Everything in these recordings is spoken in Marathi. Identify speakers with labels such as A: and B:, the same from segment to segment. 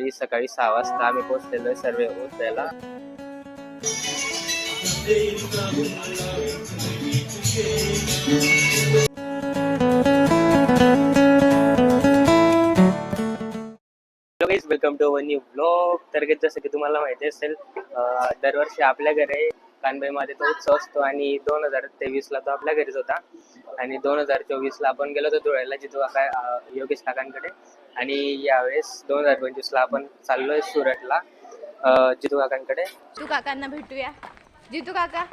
A: फायनली सकाळी 6 वाजता आम्ही पोहोचलेलो आहे सर्वे उद्याला. Welcome to our new blog. तर जसं की तुम्हाला माहिती असेल, दरवर्षी आपल्या घरी कानबाईमध्ये तो उत्सव असतो आणि 2023ला तो आपल्या घरीच होता आणि 2024ला आपण गेलो होतो धुळ्याला जितू काका योगेश काकांकडे, आणि यावेळेस 2025ला आपण चाललोय सुरतला जितू काकांकडे.
B: जितू काकांना भेटूया. जितू काका,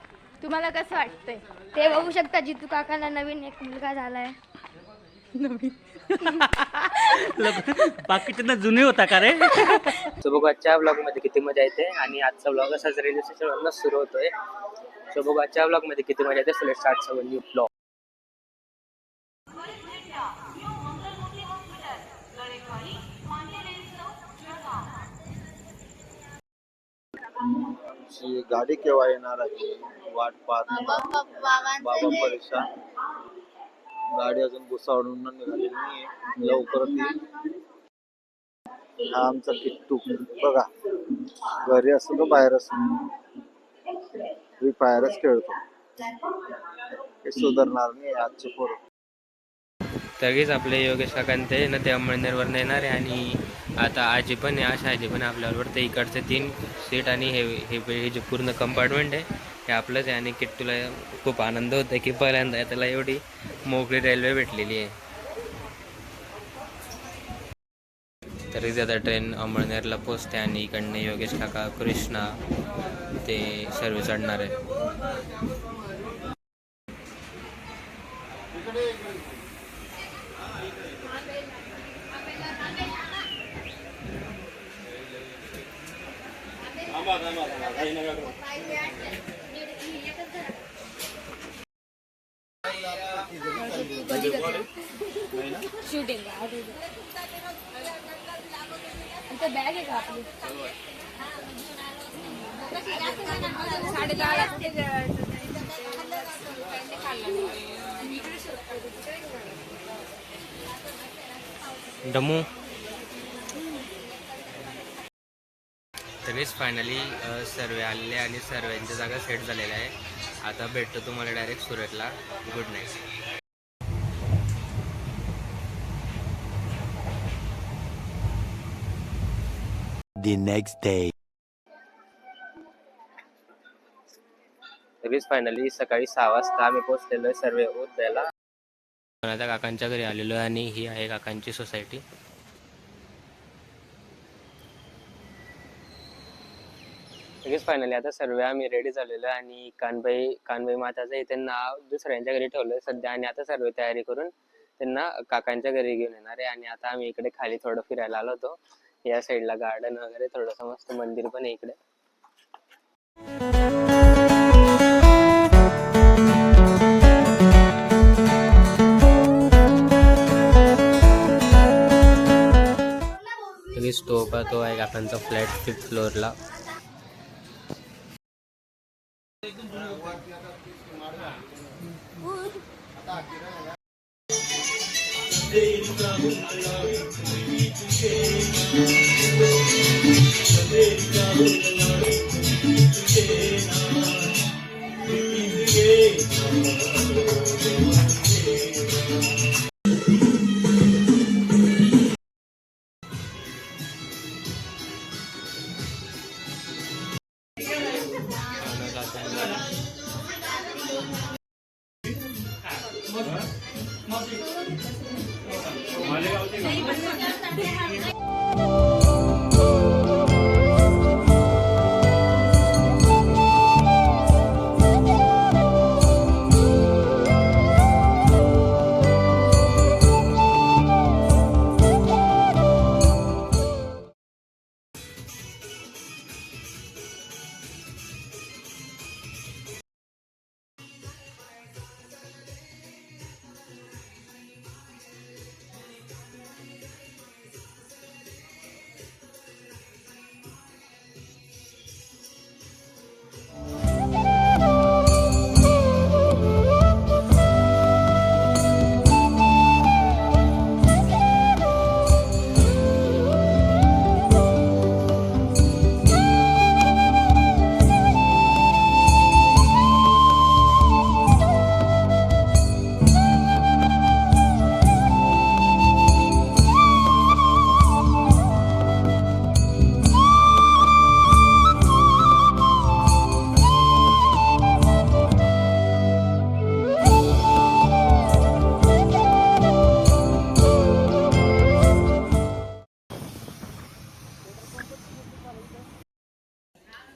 B: तुम्हाला कसं वाटतंय? ते बघू शकता, जितू काकांना नवीन एक मुलगा झालाय.
C: नवीन बाकीच्यांना जुने होता का रे?
A: सो बघू आजच्या ब्लॉग मध्ये किती मजा येते, आणि आजचा ब्लॉग असाच रेल्वे स्टेशनवरून सुरू होतोय. सो बघू आजच्या ब्लॉग मध्ये किती मजा येते. So let's start our new blog.
D: गाडी केव्हा येणार आहे वाट पाहत बाबा परेशान. गाडी अजून भुसावळून निघालेली नाही, लवकरच येईल. हा आमचा किट्टू बघा, घरी असतो तो बाहेर असतो, फ्री फायरच खेळतो. हे सुधारणार नाही आजचे पोरं.
A: तरीच आपले योगेश काकांते ना ते अमळनेरवरून येणार आहे, आणि आता आजी पण आहे, आशा आजी पण आपल्याबरोबर. ते इकडचे 3 सीट आणि हे जे पूर्ण कंपार्टमेंट आहे हे आपलंच आहे. आणि किट्टूला खूप आनंद होतो की पहिल्यांदा त्याला एवढी मोकळी रेल्वे भेटलेली आहे. तरीच आता ट्रेन अमळनेरला पोचते आणि इकडनं योगेश काका, कृष्णा ते सर्व चढणार आहे.
B: शूटिंग बॅग आहे का आपली? 10:30
A: डमू. तरीच फायनली सर्वे आलेले आणि सर्वांच्या जागा सेट झालेल्या आहे. आता भेटतो तुम्हाला डायरेक्ट सुरतला. Good night.
E: The next day.
A: तरीच फायनली सकाळी 6 वाजता आम्ही पोहोचलेलो आहे सर्वे उद्याला. आता काकांच्या घरी आलेलो आहे आणि ही आहे काकांची सोसायटी. तरीच फायनली आता सर्व आम्ही रेडी झालेलो आहे आणि कानबाई माताचं इथे नाव दुसऱ्यांच्या घरी ठेवलंय सध्या, आणि आता सर्व तयारी करून त्यांना काकांच्या घरी घेऊन येणार आहे. आणि आता आम्ही इकडे खाली थोडं फिरायला आलो होतो. या साईडला गार्डन वगैरे, थोडंसं मस्त मंदिर पण आहे इकडे. तो आहे काकांचा फ्लॅट 5th फ्लोअरला.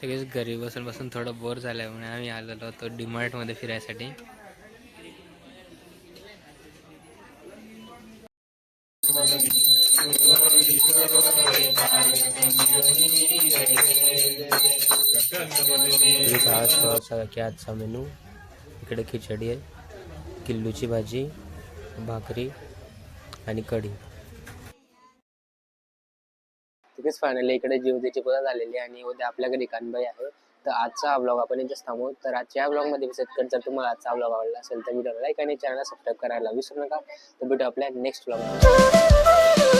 A: सगळेच घरी बसून बसून थोडं बोर झालं म्हणून आम्ही आलेलो होतो डीमार्टमध्ये फिरायसाठी. आजचा मेनू इकडे खिचडी आहे, किल्लूची भाजी, भाकरी आणि कढी. तिकडेच फायनली इकडे जीवतीची पूजा झालेली आणि उद्या आपल्या घरी कानबाई आहे. तर आजचा हा ब्लॉग आपण इथेच थांबवू. तर आजच्या या ब्लॉगमध्ये विजिट कर. जर तुम्हाला आजचा ब्लॉग आवडला असेल तर व्हिडिओला लाईक आणि चॅनलला सबस्क्राईब करायला विसरू नका. तर भेटू आपल्या नेक्स्ट ब्लॉग.